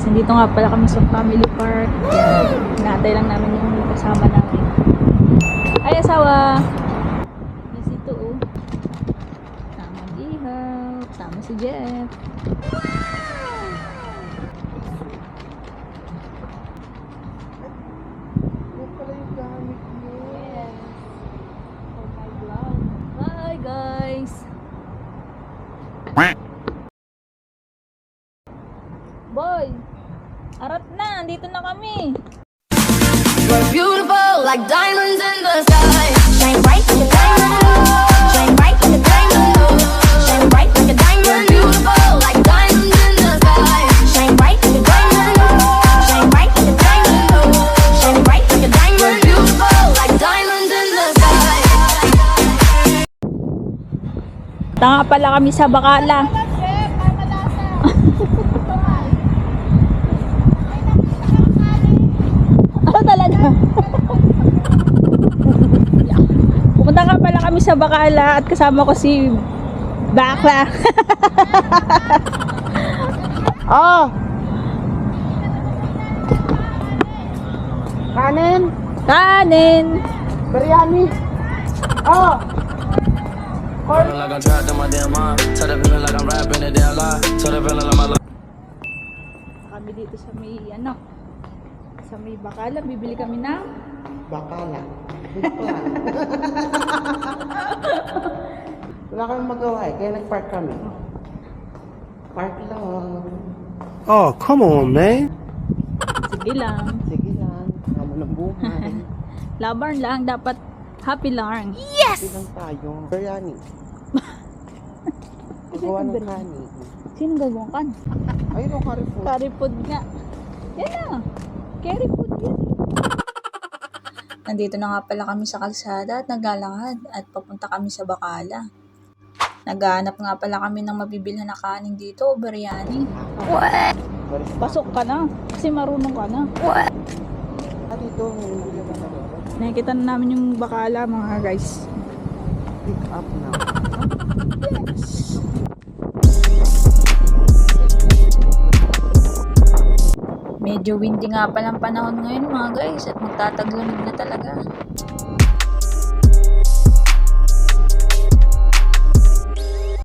guys, nandito nga pala kami sa family park. Inaantay lang namin yung kasama namin. Ay, asawa! Yes, ito oh. Sama Ihaw. Sama si Jeff. Hi guys! Boy! Arat na! Andito na kami! You're beautiful like diamonds in the sky. Shine bright like a diamond. Shine bright like a diamond. Shine bright like a diamond. You're beautiful like diamonds in the sky. Shine bright like a diamond. Shine bright like a diamond. Shine bright like a diamond. You're beautiful like diamonds in the sky. Tanga pala kami sa Bacala. Ano talaga? Pupunta nga pala kami sa Bacala at kasama ko si Bakla. Oh! Kanin! Kanin! Biryani! Oh! Feeling like I'm trapped in my damn mind. Tell the feeling like I'm rapping a damn lie. Tell the feeling like my life. Kami dito sa may sa may Bacala, bibili kami ng Bakala. Bigplan. Wala kami magawa eh, kaya nag-park kami. Park lang. Oh, come on, man. sige lang. Sige lang, kamo ng buhay. Laban lang, dapat happy lang. Sige lang tayo. Biryani. Gawa ng kanin. Sino gagawin kan? Ayun o, curry food. Curry food nga. Yan na. Curry food yan. Nandito na nga pala kami sa kalsada at naglalakad at papunta kami sa Bacala. Naghahanap nga pala kami ng mabibilhan na kanin dito o biryani. What? Pasok ka na kasi marunong ka na. What? Dito, Nakikita na namin yung Bacala mga guys. pick up na. Medyo windy nga palang panahon ngayon mga guys at magtataglamig na talaga.